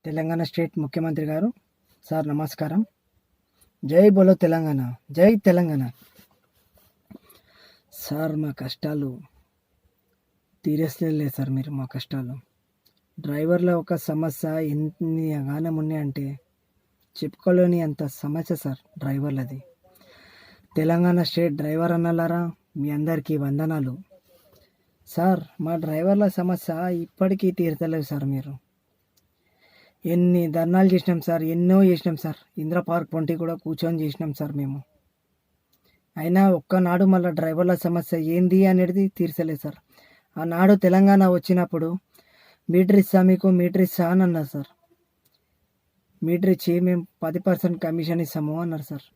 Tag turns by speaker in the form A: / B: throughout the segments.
A: Telangana state ముఖ్యమంత్రి గారు sir నమస్కారం. జై బోలో తెలంగాణ, జై తెలంగాణ. సార్ మా కష్టాలు తీరేస్తలేదు సార్. మీరు మా కష్టాలు డ్రైవర్ల ఒక సమస్య ఎన్ని గానం ఉన్నాయంటే చెప్పుకోలేని అంత సమస్య సార్ డ్రైవర్లది. తెలంగాణ స్టేట్ డ్రైవర్ అన్నలారా మీ అందరికీ వందనాలు సార్. మా డ్రైవర్ల సమస్య ఇప్పటికీ తీరతలేవు సార్. మీరు ఎన్ని ధర్నాలు చేసినాం సార్, ఎన్నో చేసినాం సార్. ఇంద్ర పార్క్ పొంటి కూడా కూర్చొని చేసినాం సార్ మేము. అయినా ఒక్కనాడు మళ్ళీ డ్రైవర్ల సమస్య ఏంది అనేది తీర్చలేదు సార్. ఆనాడు తెలంగాణ వచ్చినప్పుడు మీటర్ ఇస్తా మీకు, మీటర్ ఇస్తా అని అన్నారు సార్. మీటర్ ఇచ్చి మేము 10% కమిషన్ ఇస్తాము అన్నారు సార్.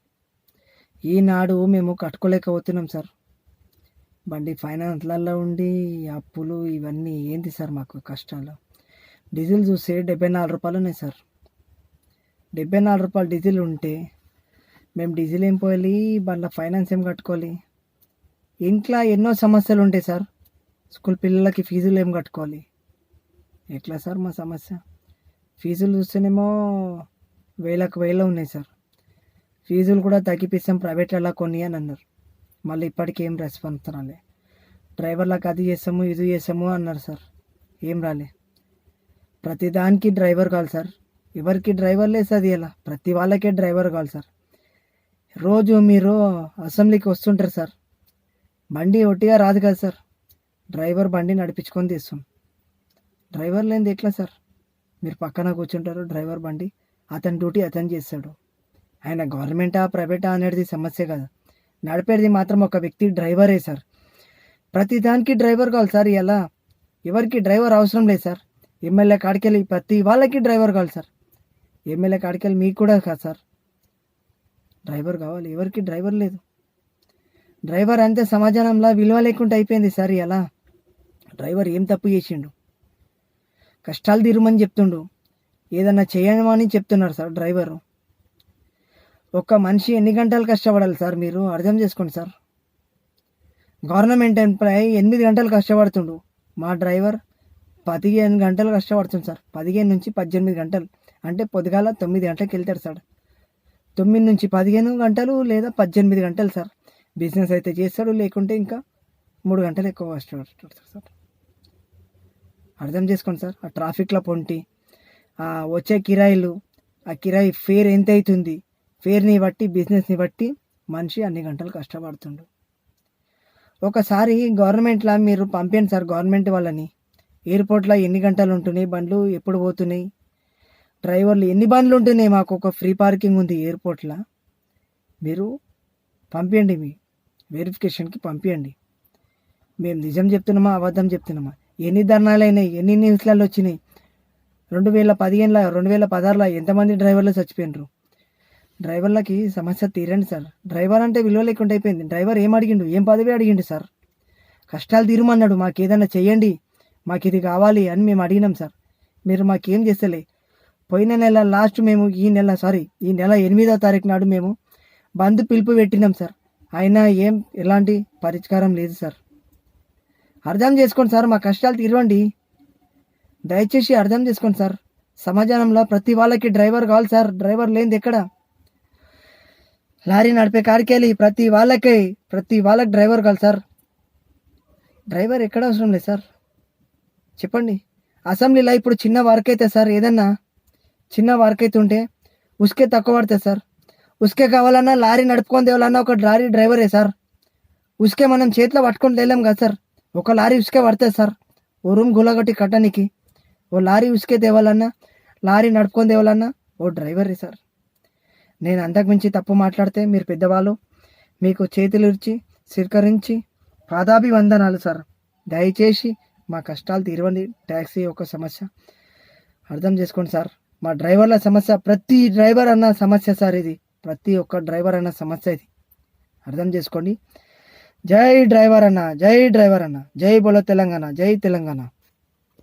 A: ఈనాడు మేము కట్టుకోలేకపోతున్నాం సార్. బండి ఫైనాన్స్లలో ఉండి అప్పులు ఇవన్నీ ఏంటి సార్ మాకు కష్టాలు. డీజిల్ చూస్తే 74 రూపాయలు ఉన్నాయి సార్. 74 రూపాయలు డీజిల్ ఉంటే మేము డీజిల్ ఏం పోయాలి, బండ్ల ఫైనాన్స్ ఏం కట్టుకోవాలి. ఇంట్లో ఎన్నో సమస్యలు ఉంటాయి సార్. స్కూల్ పిల్లలకి ఫీజులు ఏం కట్టుకోవాలి. ఎట్లా సార్ మా సమస్య. ఫీజులు చూస్తేనేమో వేలు ఉన్నాయి సార్. ఫీజులు కూడా తగ్గిపిస్తాం ప్రైవేట్లలో కొన్ని అని అన్నారు. మళ్ళీ ఇప్పటికీ ఏం రెస్పాన్స్ రాలే. డ్రైవర్లకు అది చేస్తాము ఇది చేస్తాము అన్నారు సార్. ఏం రాలే. ప్రతిదానికి డ్రైవర్ కావాలి సార్. ఎవరికి డ్రైవర్ లేదు సార్. ఇలా ప్రతి వాళ్ళకే డ్రైవర్ కావాలి సార్. రోజు మీరు అసెంబ్లీకి వస్తుంటారు సార్. బండి ఒట్టిగా రాదు కదా సార్. డ్రైవర్ బండి నడిపించుకొని తీస్తాం. డ్రైవర్ లేనిది ఎట్లా సార్. మీరు పక్కన కూర్చుంటారు, డ్రైవర్ బండి అతని డ్యూటీ అతను చేస్తాడు. ఆయన గవర్నమెంటా ప్రైవేటా అనేది సమస్య కదా. నడిపేది మాత్రం ఒక వ్యక్తి డ్రైవరే సార్. ప్రతి దానికి డ్రైవర్ కావాలి సార్. ఇలా ఎవరికి డ్రైవర్ అవసరం లేదు సార్. ఎమ్మెల్యే కాడికెళ్ళి ప్రతి వాళ్ళకి డ్రైవర్ కావాలి సార్. ఎమ్మెల్యే కాడికెళ్ళి మీకు కూడా కాదు సార్ డ్రైవర్ కావాలి. ఎవరికి డ్రైవర్ లేదు. డ్రైవర్ అంతే సమాజంలో విలువ లేకుండా అయిపోయింది సార్. ఎలా డ్రైవర్ ఏం తప్పు చేసిండు. కష్టాలు తీరుమని చెప్తుండు, ఏదన్నా చేయమని చెప్తున్నారు సార్ డ్రైవరు. ఒక్క మనిషి ఎన్ని గంటలు కష్టపడాలి సార్. మీరు అర్థం చేసుకోండి సార్. గవర్నమెంట్ ఎంప్లాయీ 8 గంటలు కష్టపడుతుండు. మా డ్రైవర్ 15 గంటలు కష్టపడుతుంది సార్. 15 నుంచి 18 గంటలు అంటే పొద్దుగాల 9 గంటలకు వెళ్తాడు సార్. 9 నుంచి 15 గంటలు లేదా 18 గంటలు సార్. బిజినెస్ అయితే చేస్తాడు, లేకుంటే ఇంకా 3 గంటలు ఎక్కువ కష్టపడతాడు సార్. అర్థం చేసుకోండి సార్. ఆ ట్రాఫిక్లో పొంటి వచ్చే కిరాయిలు, ఆ కిరాయి ఫేర్ ఎంత అవుతుంది, ఫేర్ని బట్టి బిజినెస్ని బట్టి మనిషి అన్ని గంటలు కష్టపడుతుండు. ఒకసారి గవర్నమెంట్లో మీరు పంపండి సార్. గవర్నమెంట్ వాళ్ళని ఎయిర్పోర్ట్లో ఎన్ని గంటలు ఉంటున్నాయి బండ్లు, ఎప్పుడు పోతున్నాయి, డ్రైవర్లు ఎన్ని బండ్లు ఉంటున్నాయి. మాకు ఒక ఫ్రీ పార్కింగ్ ఉంది ఎయిర్పోర్ట్లో. మీరు పంపించండి, మీ వెరిఫికేషన్కి పంపించండి. మేము నిజం చెప్తున్నామా అబద్ధం చెప్తున్నామా. ఎన్ని ధర్నాలు అయినాయి, ఎన్ని న్యూస్లలో వచ్చినాయి. 2015లో 2016లో ఎంతమంది డ్రైవర్లు చచ్చిపోయినారు. డ్రైవర్లకి సమస్య తీరండి సార్. డ్రైవర్ అంటే విలువ లేకుండా అయిపోయింది. డ్రైవర్ ఏం అడిగిండు, ఏం పదవి అడిగిండు సార్. కష్టాలు తీరుమన్నాడు. మాకు ఏదైనా చెయ్యండి, మాకు ఇది కావాలి అని మేము అడిగినాం సార్. మీరు మాకేం చేస్తలే. పోయిన నెల లాస్ట్ మేము ఈ నెల 8వ తారీఖు నాడు మేము బంద్ పిలుపు పెట్టినాం సార్. అయినా ఎలాంటి పరిష్కారం లేదు సార్. అర్థం చేసుకోండి సార్. మా కష్టాలు తీరవండి, దయచేసి అర్థం చేసుకోండి సార్. సమాజంలో ప్రతి వాళ్ళకి డ్రైవర్ కావాలి సార్. డ్రైవర్ లేనిది ఎక్కడ. లారీ నడిపే కాడికెళ్ళి ప్రతి వాళ్ళకి డ్రైవర్ కావాలి సార్. డ్రైవర్ ఎక్కడ అవసరం లేదు సార్. చెప్పండి. అసెంబ్లీలో ఇప్పుడు చిన్న వర్క్ అయితే సార్, ఏదన్నా చిన్న వర్క్ అయితే ఉంటే ఉసుకే తక్కువ పడుతుంది సార్. ఉసుకే కావాలన్నా లారీ నడుపుకొని తేవాలన్నా ఒక లారీ డ్రైవరే సార్. ఉసుకే మనం చేతిలో పట్టుకొని తేలేం కదా సార్. ఒక లారీ ఉసుకే పడుతుంది సార్. ఓ రూమ్ గులగొట్టి కట్టడానికి ఓ లారీ ఉసుకే తేవాలన్నా, లారీ నడుపుకొని తేవాలన్నా ఓ డ్రైవరే సార్. నేను అంతకుమించి తప్పు మాట్లాడితే మీరు పెద్దవాళ్ళు, మీకు చేతులు ఇచ్చి స్వీకరించి పాదాభివందనాలు సార్. దయచేసి మా కష్టాలు తీరవండి. ట్యాక్సీ ఒక సమస్య అర్థం చేసుకోండి సార్. మా డ్రైవర్ల సమస్య ప్రతి డ్రైవర్ అన్న సమస్య సార్. ఇది ప్రతి ఒక్క డ్రైవర్ అన్న సమస్య. ఇది అర్థం చేసుకోండి. జై డ్రైవర్ అన్న, జై డ్రైవర్ అన్న, జై బోలో తెలంగాణ, జై తెలంగాణ.